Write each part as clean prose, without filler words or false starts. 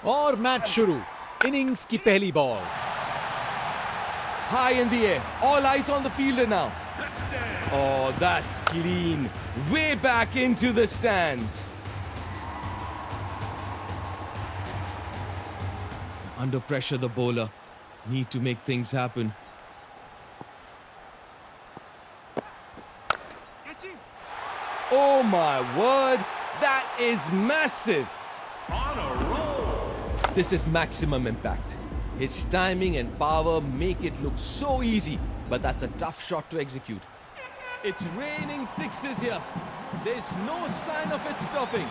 और मैच शुरू। इनिंग्स की पहली ball. High in the air. All eyes on the fielder now. Oh, that's clean. Way back into the stands. Under pressure, the bowler need to make things happen. Oh my word, that is massive. On a roll. This is maximum impact. His timing and power make it look so easy, but that's a tough shot to execute. It's raining sixes here. There's no sign of it stopping.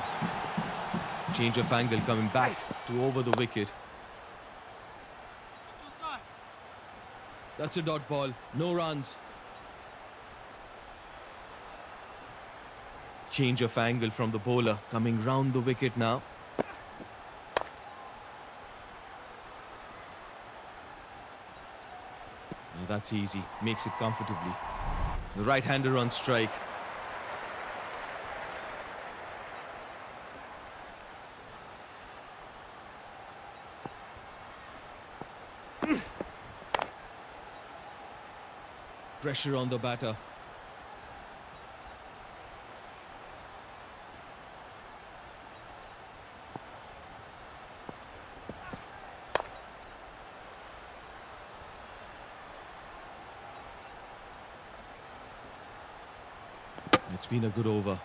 Change of angle coming back to over the wicket. That's a dot ball. No runs. Change of angle from the bowler coming round the wicket now. That's easy. Makes it comfortably. The right-hander on strike. Pressure on the batter. It's been a good over.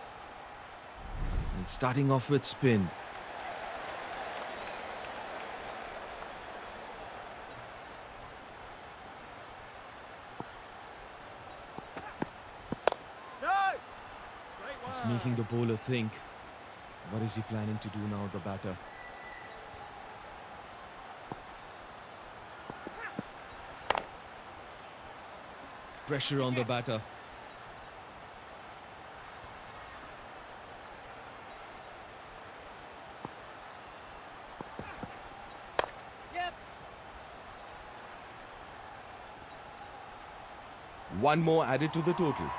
And starting off with spin. It's making the bowler think. What is he planning to do now, the batter? Pressure on the batter. One more added to the total.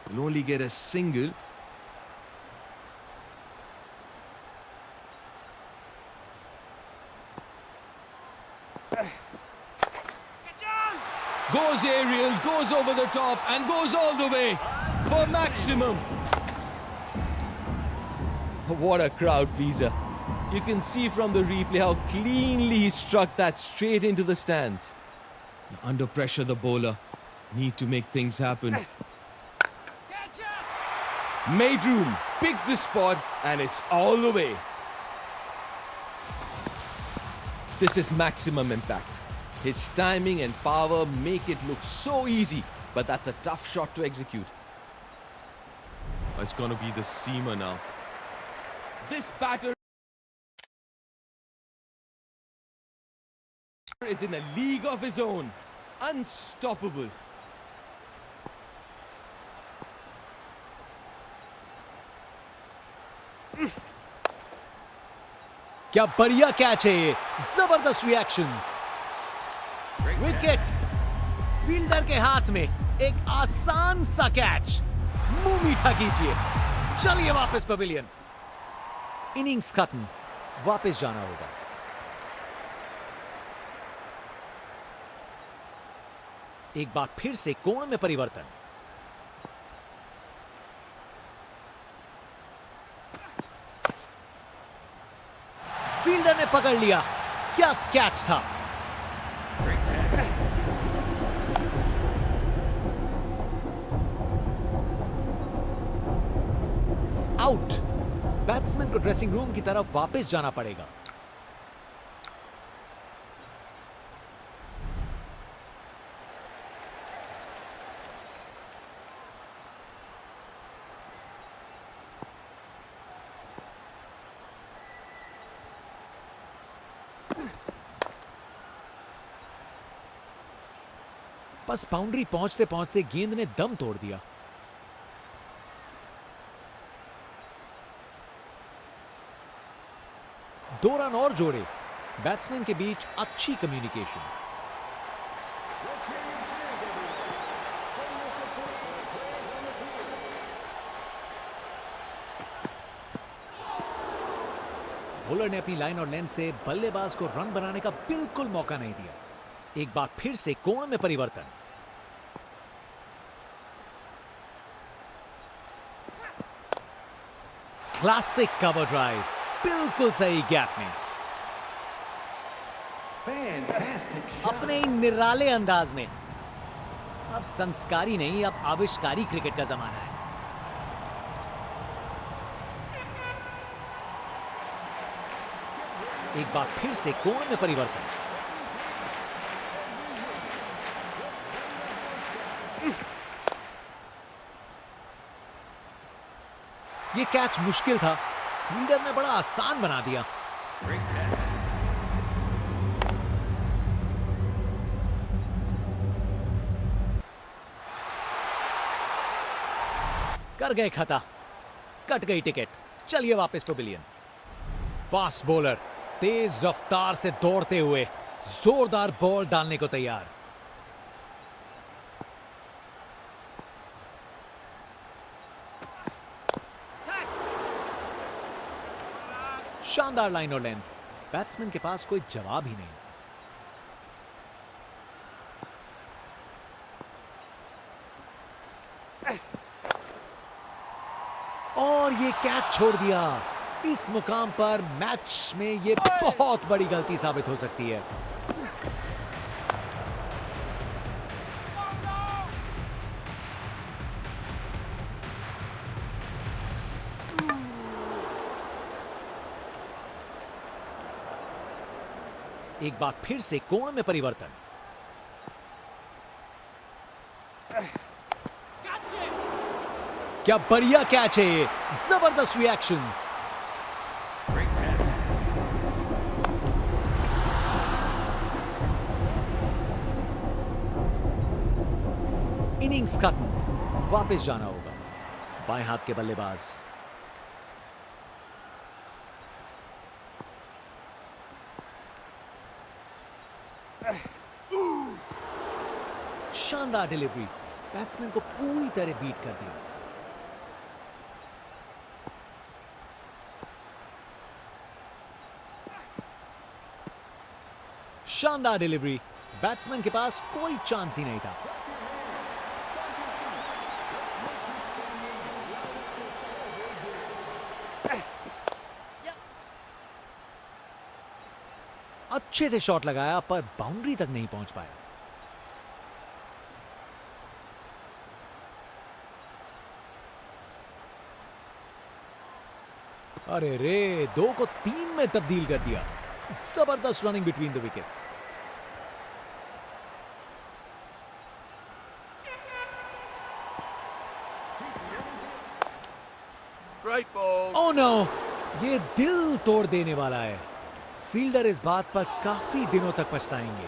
Will only get a single. Goes aerial, goes over the top and goes all the way for maximum. What a crowd pleaser. You can see from the replay how cleanly he struck that straight into the stands. Under pressure, the bowler need to make things happen. Made room, picked the spot and it's all the way. This is maximum impact. His timing and power make it look so easy, but that's a tough shot to execute. It's going to be the seamer now. This batter is in a league of his own. Unstoppable. क्या बढ़िया catch है ये। जबरदस्त reactions. Wicket. Fielder के हाथ में एक आसान सा कैच। मुंह मीठा कीजिए। चलिए वापस पवेलियन। इनिंग्स खत्म। वापस जाना होगा। एक बार फिर से कोण में परिवर्तन। फील्डर ने पकड़ लिया। क्या कैच था। आउट। बैट्समैन को ड्रेसिंग रूम की तरफ वापस जाना पड़ेगा। बस बाउंड्री पहुंचते पहुंचते गेंद ने दम तोड़ दिया। 2 रन और जोड़े। बैट्समैन के बीच अच्छी कम्युनिकेशन। बॉलर ने अपनी लाइन और लेंथ से बल्लेबाज को रन बनाने का बिल्कुल मौका नहीं दिया। एक बार फिर से कोण में परिवर्तन। क्लासिक कवर ड्राइव, बिल्कुल सही गैप में। Fantastic shot. अपने ही निराले अंदाज में। अब संस्कारी नहीं, अब आविष्कारी क्रिकेट का जमाना है। एक बार फिर से कोण में परिवर्तन। ये कैच मुश्किल था, फील्डर ने बड़ा आसान बना दिया। Great catch. कर गए खता, कट गई टिकट। चलिए वापस पवेलियन। फास्ट बॉलर तेज रफ्तार से दौड़ते हुए जोरदार बॉल डालने को तैयार। शानदार लाइन और लेंथ। बैट्समैन के पास कोई जवाब ही नहीं। और ये कैच छोड़ दिया। इस मुकाम पर मैच में ये बहुत बड़ी गलती साबित हो सकती है। एक बार फिर से कोण में परिवर्तन। क्या बढ़िया कैच है ये, जबरदस्त रिएक्शंस। Great catch. इनिंग्स खत्म, वापस जाना होगा। बाएं हाथ के बल्लेबाज। शानदार डिलीवरी, बैट्समैन को पूरी तरह बीट कर दिया। शानदार डिलीवरी, बैट्समैन के पास कोई चांस ही नहीं था। अच्छे से शॉट लगाया पर बाउंड्री तक नहीं पहुंच पाया। अरे रे, 2 को 3 में तब्दील कर दिया। जबरदस्त running between the wickets. Great ball. Oh no, ये दिल तोड़ देने वाला है। फील्डर इस बात पर काफी दिनों तक पछताएंगे।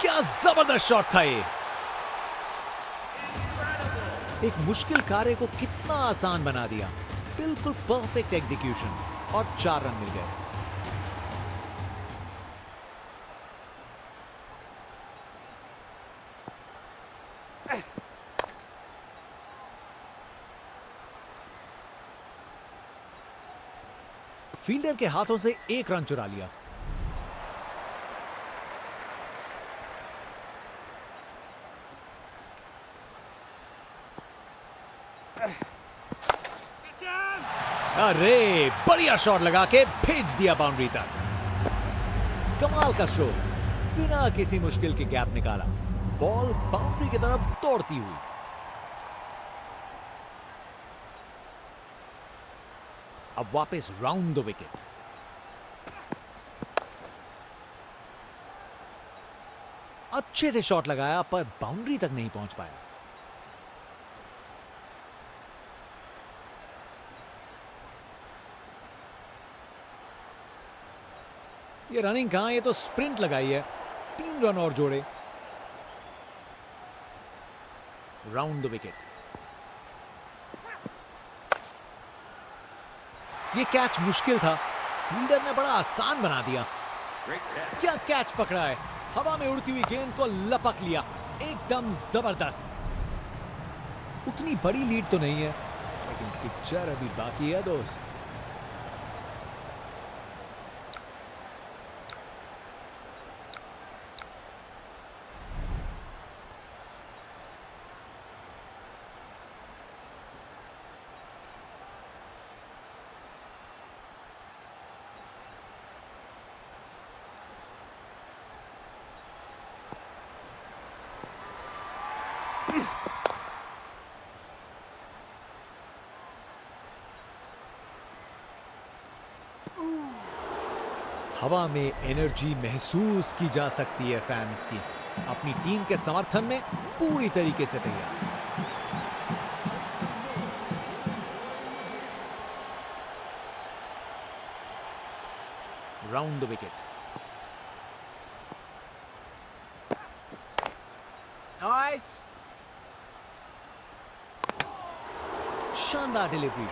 क्या जबरदस्त शॉट था ये। एक मुश्किल कार्य को कितना आसान बना दिया। बिल्कुल परफेक्ट एग्जीक्यूशन और 4 रन मिल गए। फील्डर के हाथों से 1 रन चुरा लिया। अरे, बढ़िया शॉट लगा के भेज दिया बाउंड्री तक। कमाल का शो, बिना किसी मुश्किल के गैप निकाला। बॉल बाउंड्री की तरफ दौड़ती हुई। अब वापस राउंड द विकेट। अच्छे से शॉट लगाया पर बाउंड्री तक नहीं पहुंच पाया। ये रनिंग कहां, ये तो स्प्रिंट लगाई है। 3 रन और जोड़े। Round the wicket. ये कैच मुश्किल था, फील्डर ने बड़ा आसान बना दिया। Great catch. क्या कैच पकड़ा है, हवा में उड़ती हुई गेंद को लपक लिया, एकदम जबरदस्त। उतनी बड़ी लीड तो नहीं है, लेकिन पिक्चर अभी बाकी है दोस्त। हवा में एनर्जी महसूस की जा सकती है फैंस की, अपनी टीम के समर्थन में पूरी तरीके से तैयार। Round the wicket. Nice. शानदार डिलीवरी,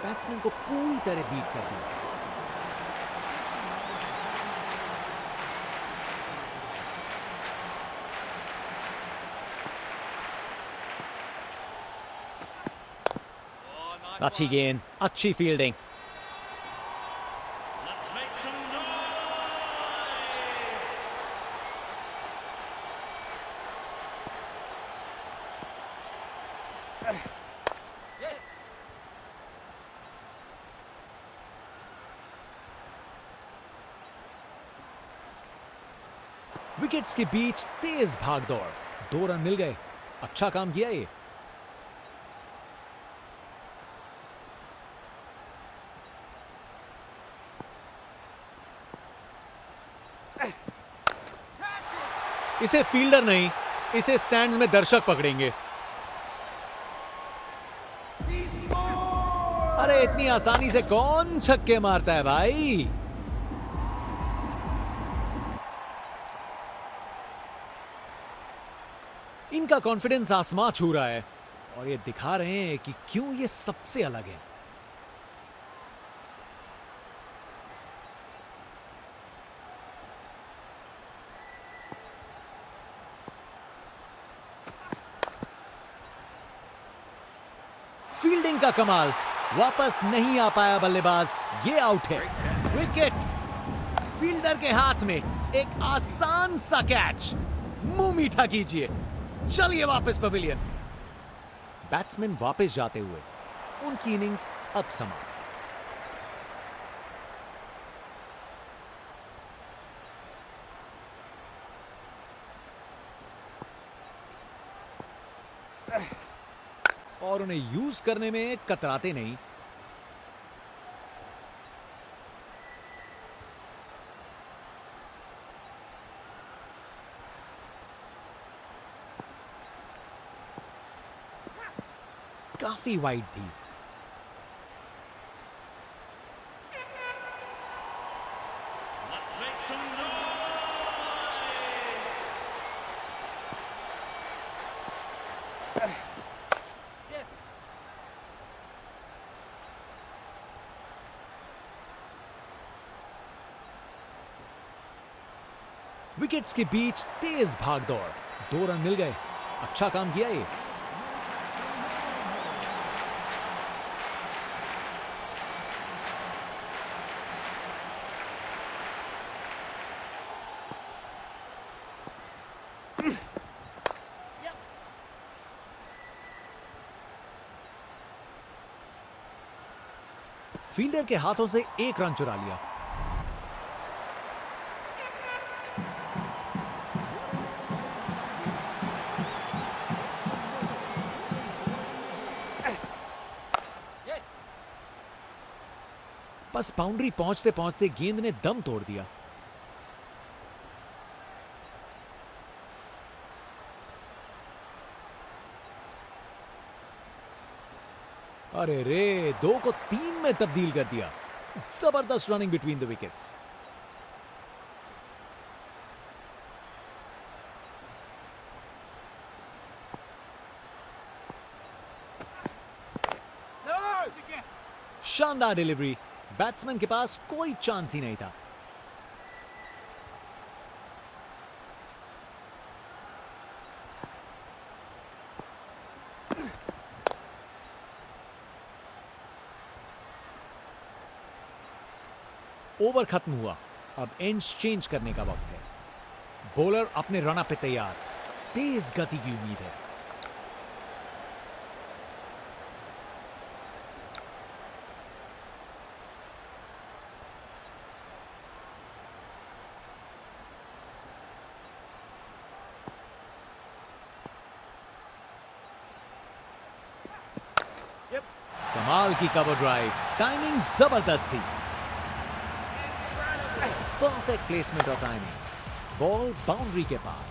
बैट्समैन को पूरी तरह बीट कर दिया। अच्छी गेंद, अच्छी fielding. Let's make some noise! Yes. Wickets के बीच तेज भाग दौड़, 2 रन मिल गए। अच्छा काम किया ये। इसे फील्डर नहीं, इसे स्टैंड में दर्शक पकड़ेंगे। अरे इतनी आसानी से कौन छक्के मारता है भाई। इनका कॉन्फिडेंस आसमां छू रहा है और ये दिखा रहे हैं कि क्यों ये सबसे अलग है। फील्डिंग का कमाल, वापस नहीं आ पाया बल्लेबाज, ये आउट है। विकेट। फील्डर के हाथ में एक आसान सा कैच, मुंह मीठा कीजिए। चलिए वापस पवेलियन। बैट्समैन वापस जाते हुए, उनकी इनिंग्स अब समाप्त। और उन्हें यूज करने में कतराते नहीं। काफी वाइड थी। Let's make some noise! Wickets के बीच तेज भाग दौड़, 2 रन मिल गए। अच्छा काम किया ये। फील्डर के हाथों से 1 रन चुरा लिया। बस बाउंड्री पहुंचते पहुंचते गेंद ने दम तोड़ दिया। अरे रे, 2 को 3 में तब्दील कर दिया। जबरदस्त रनिंग बिटवीन द विकेट्स। शानदार डिलीवरी, बैट्समैन के पास कोई चांस ही नहीं था। ओवर खत्म हुआ, अब एंड्स चेंज करने का वक्त है। बॉलर अपने रन पे तैयार, तेज गति की उम्मीद है। कमाल की कवर ड्राइव, टाइमिंग जबरदस्त थी। परफेक्ट प्लेसमेंट और टाइमिंग, बॉल बाउंड्री के पार।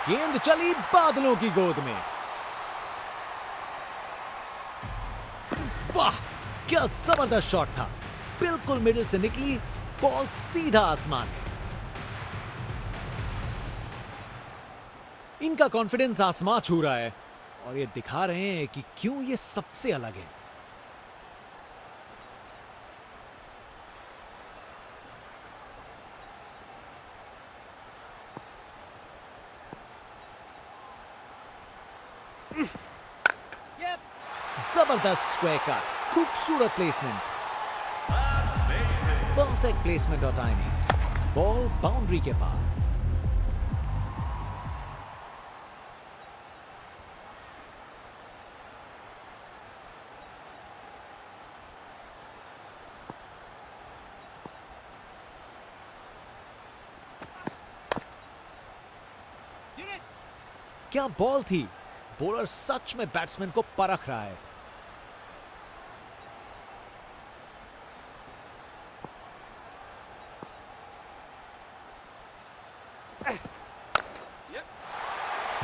गेंद चली बादलों की गोद में। वाह, क्या जबरदस्त शॉट था, बिल्कुल मिडिल से निकली बॉल सीधा आसमान में। इनका कॉन्फिडेंस आसमां छू रहा है और ये दिखा रहे हैं कि क्यों ये सबसे अलग है। जबरदस्त स्क्वायर कट, खूबसूरत प्लेसमेंट, परफेक्ट प्लेसमेंट और टाइमिंग, बॉल बाउंड्री के पार। क्या बॉल थी, बॉलर सच में बैट्समैन को परख रहा है।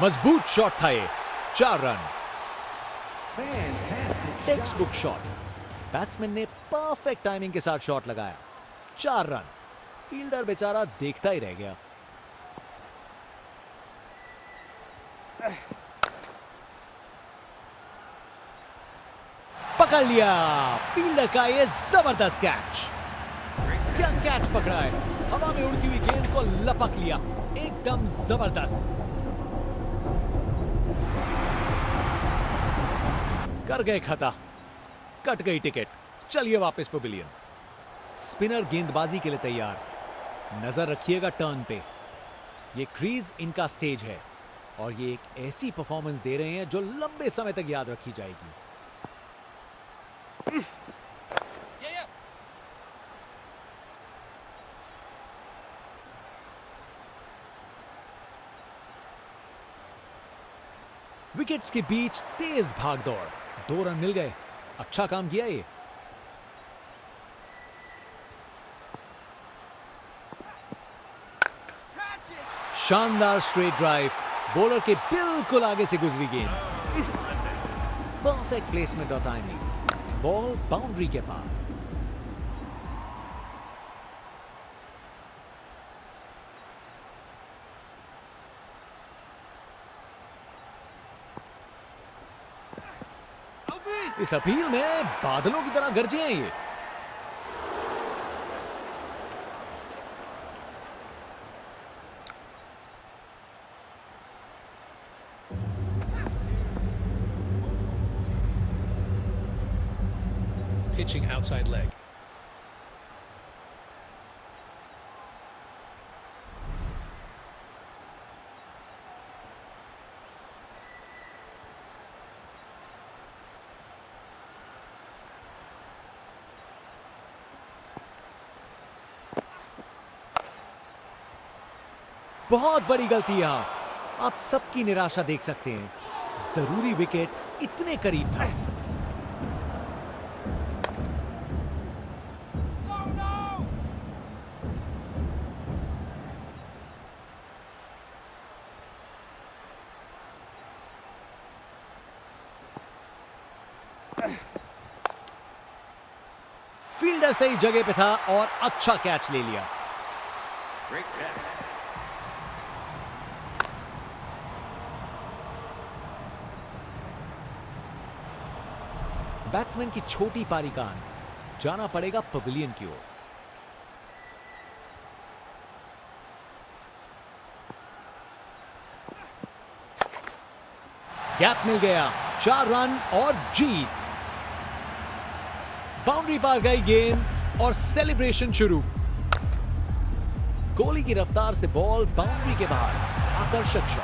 मजबूत शॉट था ये, 4 run. Text book shot, batsman ने परफेक्ट टाइमिंग के साथ शॉट लगाया, 4 रन। फील्डर बेचारा देखता ही रह गया। पकड़ लिया फील्डर का ये जबरदस्त कैच। क्या कैच पकड़ा है, हवा में उड़ती हुई गेंद को लपक लिया, एकदम जबरदस्त। कर गए खता, कट गई टिकट, चलिए वापस पवेलियन। स्पिनर गेंदबाजी के लिए तैयार, नजर रखिएगा टर्न पे। ये क्रीज इनका स्टेज है और ये एक ऐसी परफॉर्मेंस दे रहे हैं जो लंबे समय तक याद रखी जाएगी। विकेट्स के बीच तेज भागदौड़, 2 रन मिल गए, अच्छा काम किया ये। शानदार स्ट्रेट ड्राइव, बॉलर के बिल्कुल आगे से गुजरी गेंद, परफेक्ट प्लेसमेंट और टाइमिंग, बॉल बाउंड्री के पार। इस अपील में बादलों की तरह गरजे हैं ये। Pitching outside leg. बहुत बड़ी गलती यहां, आप सबकी निराशा देख सकते हैं। जरूरी विकेट इतने करीब था। फील्डर सही जगह पे था और अच्छा कैच ले लिया। Great catch. बैट्समैन की छोटी पारी का अंत, जाना पड़ेगा पवेलियन की ओर। गैप मिल गया, 4 रन और जीत। बाउंड्री पार गई गेंद और सेलिब्रेशन शुरू। कोहली की रफ्तार से बॉल बाउंड्री के बाहर, आकर्षक शॉट।